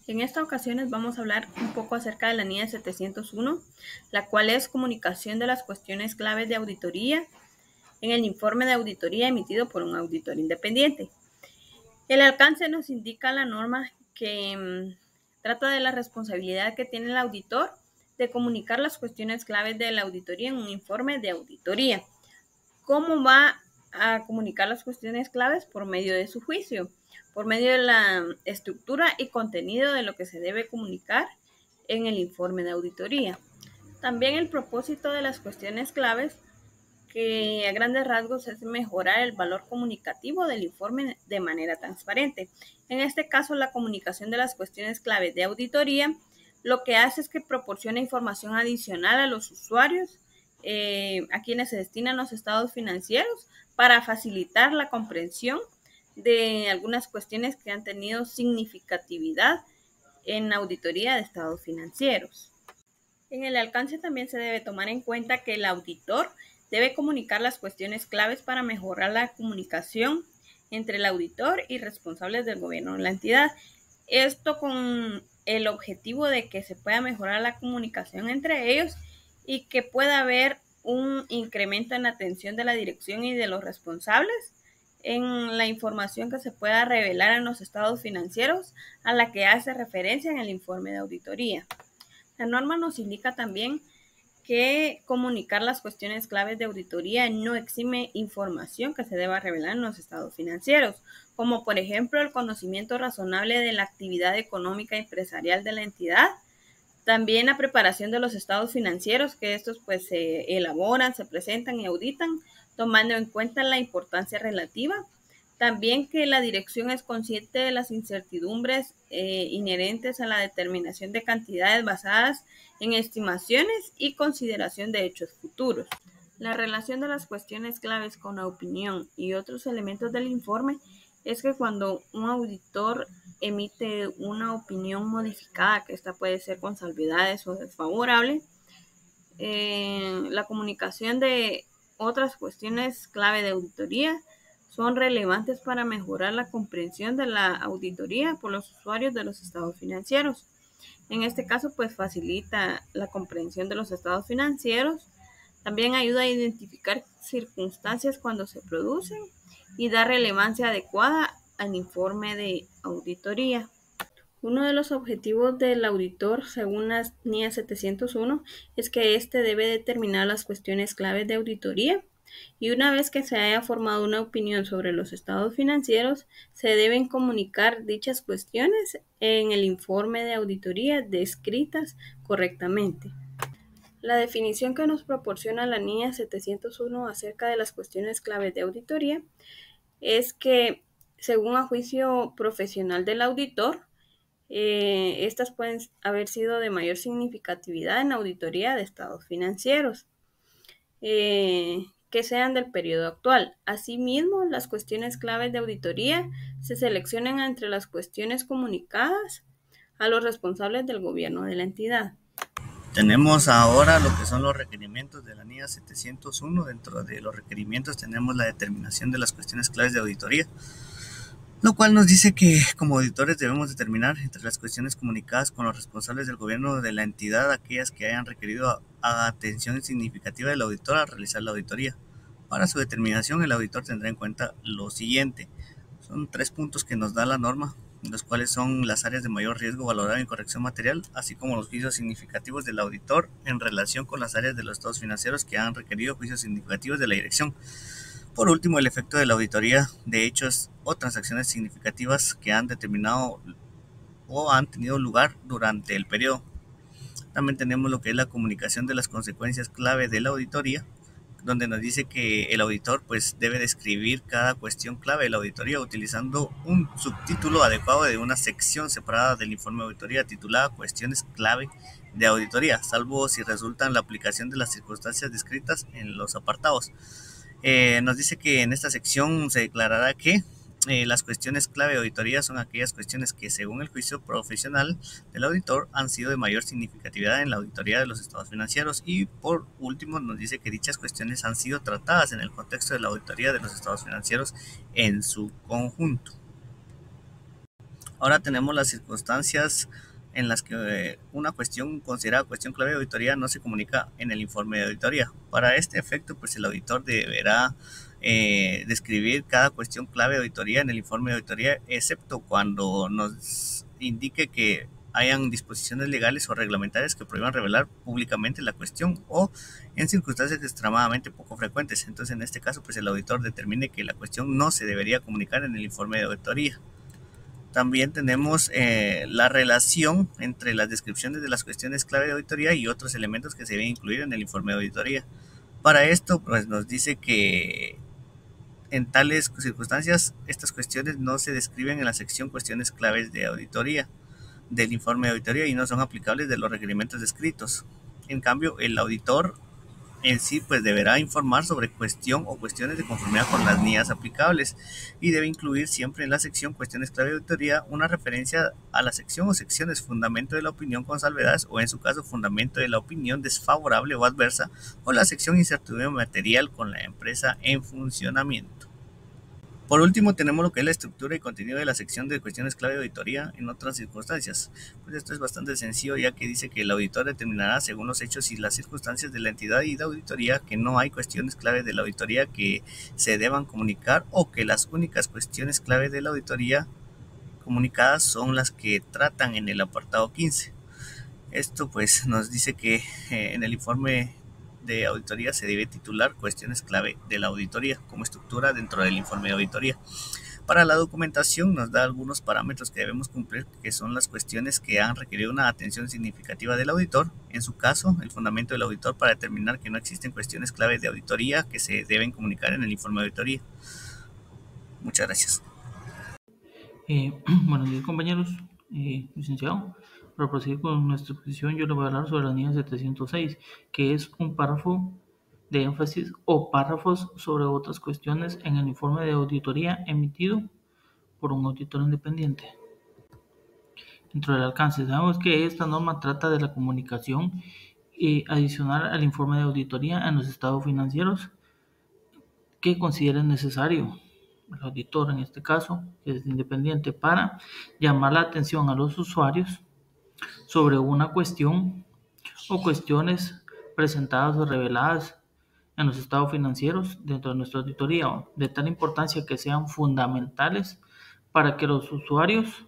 En esta ocasión les vamos a hablar un poco acerca de la NIE 701, la cual es comunicación de las cuestiones claves de auditoría en el informe de auditoría emitido por un auditor independiente. El alcance nos indica la norma que trata de la responsabilidad que tiene el auditor de comunicar las cuestiones claves de la auditoría en un informe de auditoría. ¿Cómo va a comunicar las cuestiones claves? Por medio de su juicio, por medio de la estructura y contenido de lo que se debe comunicar en el informe de auditoría. También el propósito de las cuestiones claves, que a grandes rasgos es mejorar el valor comunicativo del informe de manera transparente. En este caso, la comunicación de las cuestiones claves de auditoría lo que hace es que proporciona información adicional a los usuarios, a quienes se destinan los estados financieros, para facilitar la comprensión de algunas cuestiones que han tenido significatividad en auditoría de estados financieros. En el alcance también se debe tomar en cuenta que el auditor debe comunicar las cuestiones claves para mejorar la comunicación entre el auditor y responsables del gobierno de la entidad. Esto con el objetivo de que se pueda mejorar la comunicación entre ellos y que pueda haber un incremento en la atención de la dirección y de los responsables en la información que se pueda revelar en los estados financieros a la que hace referencia en el informe de auditoría. La norma nos indica también que comunicar las cuestiones claves de auditoría no exime información que se deba revelar en los estados financieros, como por ejemplo el conocimiento razonable de la actividad económica y empresarial de la entidad, también la preparación de los estados financieros, que estos pues se elaboran, se presentan y auditan, tomando en cuenta la importancia relativa. También que la dirección es consciente de las incertidumbres inherentes a la determinación de cantidades basadas en estimaciones y consideración de hechos futuros. La relación de las cuestiones claves con la opinión y otros elementos del informe es que cuando un auditor emite una opinión modificada, que esta puede ser con salvedades o desfavorable, la comunicación de otras cuestiones clave de auditoría son relevantes para mejorar la comprensión de la auditoría por los usuarios de los estados financieros. En este caso, pues facilita la comprensión de los estados financieros, también ayuda a identificar circunstancias cuando se producen y da relevancia adecuada al informe de auditoría. Uno de los objetivos del auditor, según la NIE 701, es que éste debe determinar las cuestiones claves de auditoría y una vez que se haya formado una opinión sobre los estados financieros, se deben comunicar dichas cuestiones en el informe de auditoría descritas correctamente. La definición que nos proporciona la NIE 701 acerca de las cuestiones claves de auditoría es que, según a juicio profesional del auditor, estas pueden haber sido de mayor significatividad en auditoría de estados financieros que sean del periodo actual. Asimismo, las cuestiones claves de auditoría se seleccionan entre las cuestiones comunicadas a los responsables del gobierno de la entidad. Tenemos ahora lo que son los requerimientos de la NIE 701. Dentro de los requerimientos tenemos la determinación de las cuestiones claves de auditoría, lo cual nos dice que como auditores debemos determinar entre las cuestiones comunicadas con los responsables del gobierno de la entidad aquellas que hayan requerido atención significativa del auditor al realizar la auditoría. Para su determinación, el auditor tendrá en cuenta lo siguiente. Son 3 puntos que nos da la norma, los cuales son las áreas de mayor riesgo valorado en corrección material, así como los juicios significativos del auditor en relación con las áreas de los estados financieros que han requerido juicios significativos de la dirección. Por último, el efecto de la auditoría de hechos o transacciones significativas que han determinado o han tenido lugar durante el periodo. También tenemos lo que es la comunicación de las consecuencias clave de la auditoría, donde nos dice que el auditor pues debe describir cada cuestión clave de la auditoría utilizando un subtítulo adecuado de una sección separada del informe de auditoría titulada Cuestiones clave de auditoría, salvo si resultan la aplicación de las circunstancias descritas en los apartados. Nos dice que en esta sección se declarará que las cuestiones clave de auditoría son aquellas cuestiones que, según el juicio profesional del auditor, han sido de mayor significatividad en la auditoría de los estados financieros. Y por último nos dice que dichas cuestiones han sido tratadas en el contexto de la auditoría de los estados financieros en su conjunto. Ahora tenemos las circunstancias en las que una cuestión considerada cuestión clave de auditoría no se comunica en el informe de auditoría. Para este efecto, pues el auditor deberá describir cada cuestión clave de auditoría en el informe de auditoría, excepto cuando nos indique que hayan disposiciones legales o reglamentarias que prohíban revelar públicamente la cuestión o en circunstancias extremadamente poco frecuentes. Entonces, en este caso, pues el auditor determine que la cuestión no se debería comunicar en el informe de auditoría. También tenemos la relación entre las descripciones de las cuestiones clave de auditoría y otros elementos que se deben incluir en el informe de auditoría. Para esto, pues nos dice que en tales circunstancias, estas cuestiones no se describen en la sección cuestiones claves de auditoría del informe de auditoría y no son aplicables de los requerimientos descritos. En cambio, el auditor en sí pues deberá informar sobre cuestión o cuestiones de conformidad con las NIAs aplicables y debe incluir siempre en la sección cuestiones clave de auditoría una referencia a la sección o secciones fundamento de la opinión con salvedades o en su caso fundamento de la opinión desfavorable o adversa o la sección incertidumbre material con la empresa en funcionamiento. Por último, tenemos lo que es la estructura y contenido de la sección de cuestiones clave de auditoría en otras circunstancias. Pues esto es bastante sencillo, ya que dice que el auditor determinará según los hechos y las circunstancias de la entidad y de auditoría que no hay cuestiones clave de la auditoría que se deban comunicar o que las únicas cuestiones clave de la auditoría comunicadas son las que tratan en el apartado 15. Esto pues nos dice que en el informe de auditoría se debe titular cuestiones clave de la auditoría como estructura dentro del informe de auditoría. Para la documentación nos da algunos parámetros que debemos cumplir, que son las cuestiones que han requerido una atención significativa del auditor. En su caso, el fundamento del auditor para determinar que no existen cuestiones clave de auditoría que se deben comunicar en el informe de auditoría. Muchas gracias. Buenos días, compañeros. Licenciado, para proseguir con nuestra exposición, yo le voy a hablar sobre la NIA 706, que es un párrafo de énfasis o párrafos sobre otras cuestiones en el informe de auditoría emitido por un auditor independiente. Dentro del alcance, sabemos que esta norma trata de la comunicación adicional al informe de auditoría en los estados financieros que considere necesario el auditor, en este caso, que es independiente, para llamar la atención a los usuarios sobre una cuestión o cuestiones presentadas o reveladas en los estados financieros dentro de nuestra auditoría, de tal importancia que sean fundamentales para que los usuarios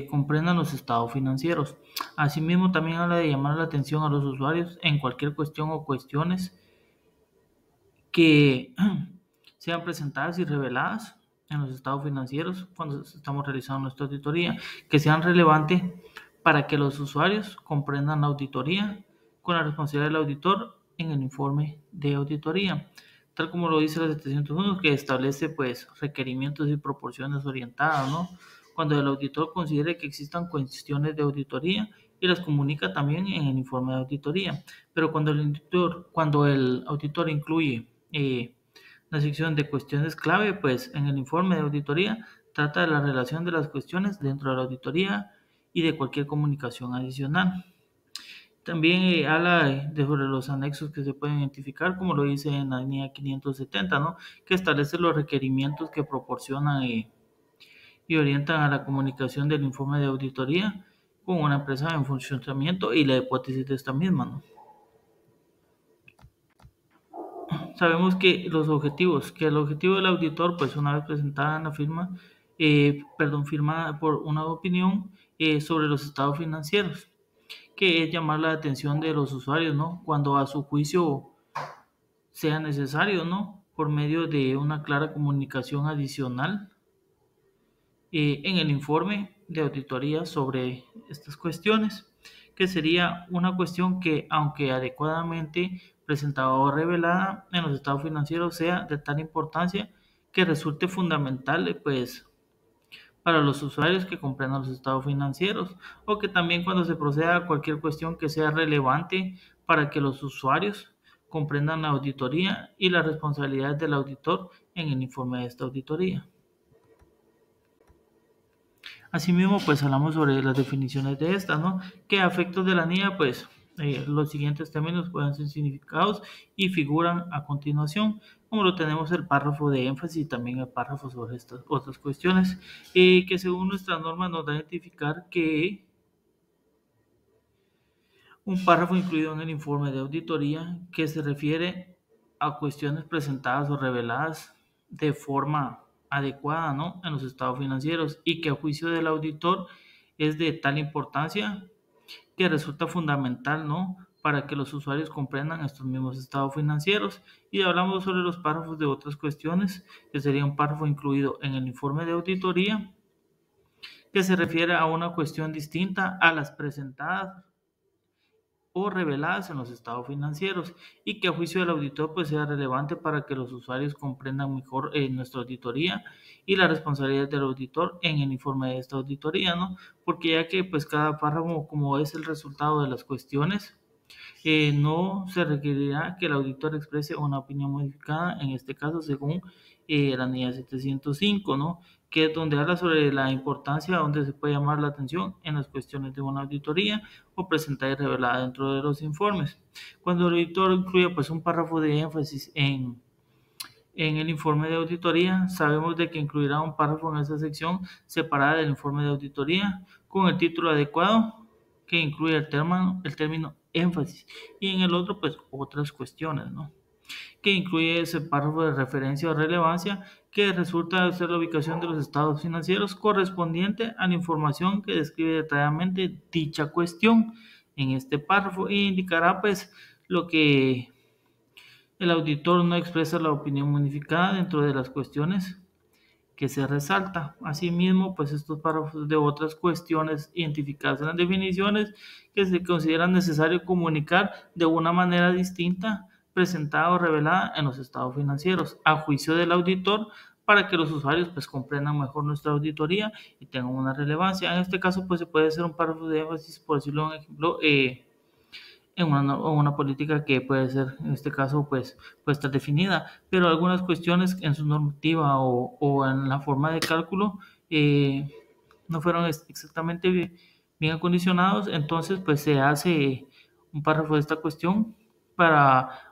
comprendan los estados financieros. Asimismo, también habla de llamar la atención a los usuarios en cualquier cuestión o cuestiones que sean presentadas y reveladas en los estados financieros cuando estamos realizando nuestra auditoría, que sean relevantes para que los usuarios comprendan la auditoría con la responsabilidad del auditor en el informe de auditoría, tal como lo dice la 701, que establece pues requerimientos y proporciones orientadas, ¿no? Cuando el auditor considere que existan cuestiones de auditoría y las comunica también en el informe de auditoría. Pero cuando el auditor incluye la sección de cuestiones clave, pues en el informe de auditoría trata de la relación de las cuestiones dentro de la auditoría y de cualquier comunicación adicional. También habla sobre los anexos que se pueden identificar, como lo dice en la línea 570, ¿no? Que establece los requerimientos que proporcionan y orientan a la comunicación del informe de auditoría con una empresa en funcionamiento y la hipótesis de esta misma, ¿no? Sabemos que el objetivo del auditor, pues una vez presentada en la firmada por una opinión sobre los estados financieros, que es llamar la atención de los usuarios, ¿no? Cuando a su juicio sea necesario, ¿no? Por medio de una clara comunicación adicional en el informe de auditoría sobre estas cuestiones, que sería una cuestión que, aunque adecuadamente presentada o revelada en los estados financieros, sea de tal importancia que resulte fundamental, pues, para los usuarios que comprendan los estados financieros, o que también cuando se proceda a cualquier cuestión que sea relevante para que los usuarios comprendan la auditoría y las responsabilidades del auditor en el informe de esta auditoría. Asimismo, pues hablamos sobre las definiciones de estas, ¿no? Que a efectos de la NIA, pues Los siguientes términos pueden ser significados y figuran a continuación, como lo tenemos el párrafo de énfasis y también el párrafo sobre estas otras cuestiones, que según nuestra norma nos da a identificar que un párrafo incluido en el informe de auditoría que se refiere a cuestiones presentadas o reveladas de forma adecuada, ¿no?, en los estados financieros y que a juicio del auditor es de tal importancia que resulta fundamental, ¿no?, para que los usuarios comprendan estos mismos estados financieros. Y hablamos sobre los párrafos de otras cuestiones, que sería un párrafo incluido en el informe de auditoría que se refiere a una cuestión distinta a las presentadas o reveladas en los estados financieros y que a juicio del auditor pues sea relevante para que los usuarios comprendan mejor nuestra auditoría y la responsabilidad del auditor en el informe de esta auditoría, ¿no? Porque ya que pues cada párrafo como es el resultado de las cuestiones, no se requerirá que el auditor exprese una opinión modificada, en este caso según la NIA 705, ¿no?, que es donde habla sobre la importancia donde se puede llamar la atención en las cuestiones de una auditoría o presentada y revelada dentro de los informes. Cuando el auditor incluye pues un párrafo de énfasis en el informe de auditoría, sabemos de que incluirá un párrafo en esa sección separada del informe de auditoría con el título adecuado que incluye el término énfasis y en el otro pues otras cuestiones, ¿no?, que incluye ese párrafo de referencia o relevancia que resulta ser la ubicación de los estados financieros correspondiente a la información que describe detalladamente dicha cuestión en este párrafo e indicará pues lo que el auditor no expresa la opinión modificada dentro de las cuestiones que se resalta. Asimismo, pues estos párrafos de otras cuestiones identificadas en las definiciones que se consideran necesario comunicar de una manera distinta, presentada o revelada en los estados financieros, a juicio del auditor, para que los usuarios pues comprendan mejor nuestra auditoría y tengan una relevancia. En este caso, pues se puede hacer un párrafo de énfasis, por decirlo un ejemplo, en una política que puede ser, en este caso, pues puede estar definida, pero algunas cuestiones en su normativa o en la forma de cálculo no fueron exactamente bien acondicionados, entonces pues se hace un párrafo de esta cuestión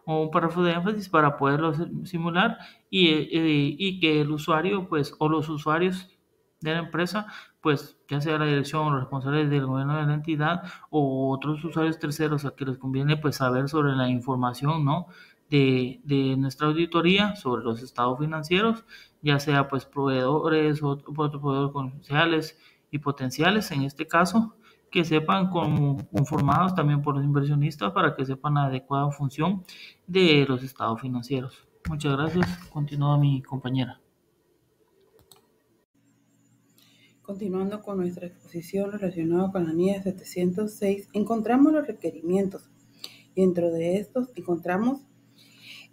o un párrafo de énfasis para poderlo simular y que el usuario pues o los usuarios de la empresa pues ya sea la dirección o los responsables del gobierno de la entidad o otros usuarios terceros a que les conviene pues saber sobre la información, ¿no?, de nuestra auditoría sobre los estados financieros, ya sea pues proveedores o otros proveedores comerciales y potenciales en este caso, que sepan conformados también por los inversionistas para que sepan la adecuada función de los estados financieros. Muchas gracias. Continúa mi compañera. Continuando con nuestra exposición relacionada con la NIA 706, encontramos los requerimientos. Dentro de estos encontramos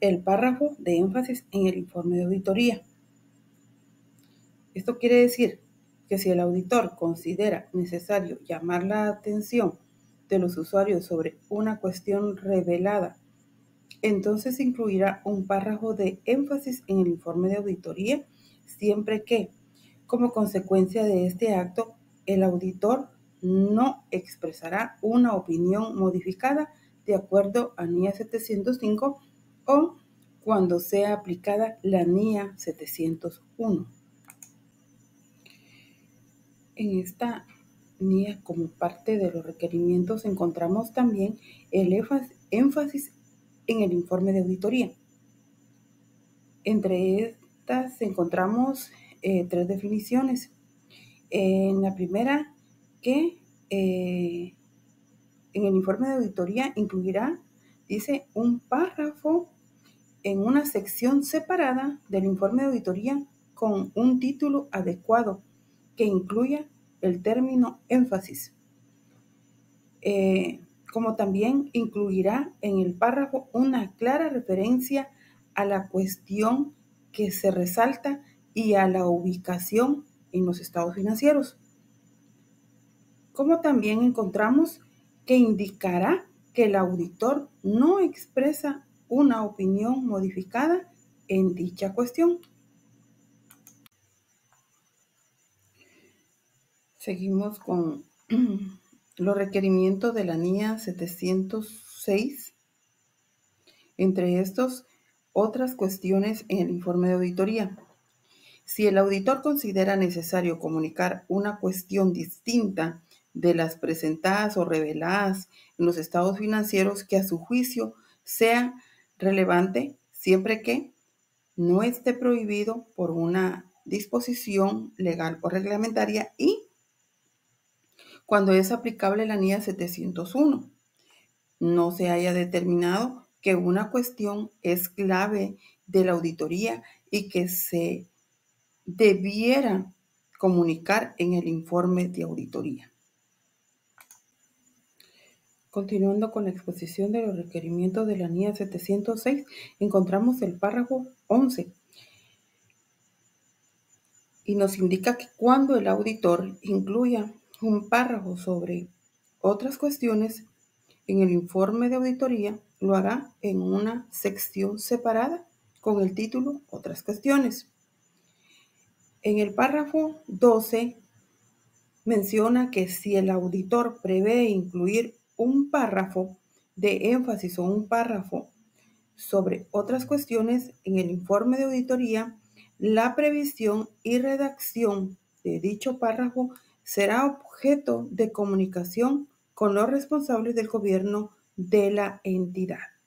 el párrafo de énfasis en el informe de auditoría. Esto quiere decir que si el auditor considera necesario llamar la atención de los usuarios sobre una cuestión revelada, entonces incluirá un párrafo de énfasis en el informe de auditoría, siempre que, como consecuencia de este acto, el auditor no expresará una opinión modificada de acuerdo a NIA 705 o cuando sea aplicada la NIA 701. En esta NIA, como parte de los requerimientos, encontramos también el énfasis en el informe de auditoría. Entre estas encontramos 3 definiciones. En la primera, que en el informe de auditoría incluirá, dice, un párrafo en una sección separada del informe de auditoría con un título adecuado que incluya el término énfasis, como también incluirá en el párrafo una clara referencia a la cuestión que se resalta y a la ubicación en los estados financieros. Como también encontramos que indicará que el auditor no expresa una opinión modificada en dicha cuestión. Seguimos con los requerimientos de la NIA 706, entre estos, otras cuestiones en el informe de auditoría. Si el auditor considera necesario comunicar una cuestión distinta de las presentadas o reveladas en los estados financieros que a su juicio sea relevante, siempre que no esté prohibido por una disposición legal o reglamentaria y cuando es aplicable la NIA 701, no se haya determinado que una cuestión es clave de la auditoría y que se debiera comunicar en el informe de auditoría. Continuando con la exposición de los requerimientos de la NIA 706, encontramos el párrafo 11 y nos indica que cuando el auditor incluya un párrafo sobre otras cuestiones en el informe de auditoría, lo hará en una sección separada con el título Otras cuestiones. En el párrafo 12 menciona que si el auditor prevé incluir un párrafo de énfasis o un párrafo sobre otras cuestiones en el informe de auditoría, la previsión y redacción de dicho párrafo será objeto de comunicación con los responsables del gobierno de la entidad.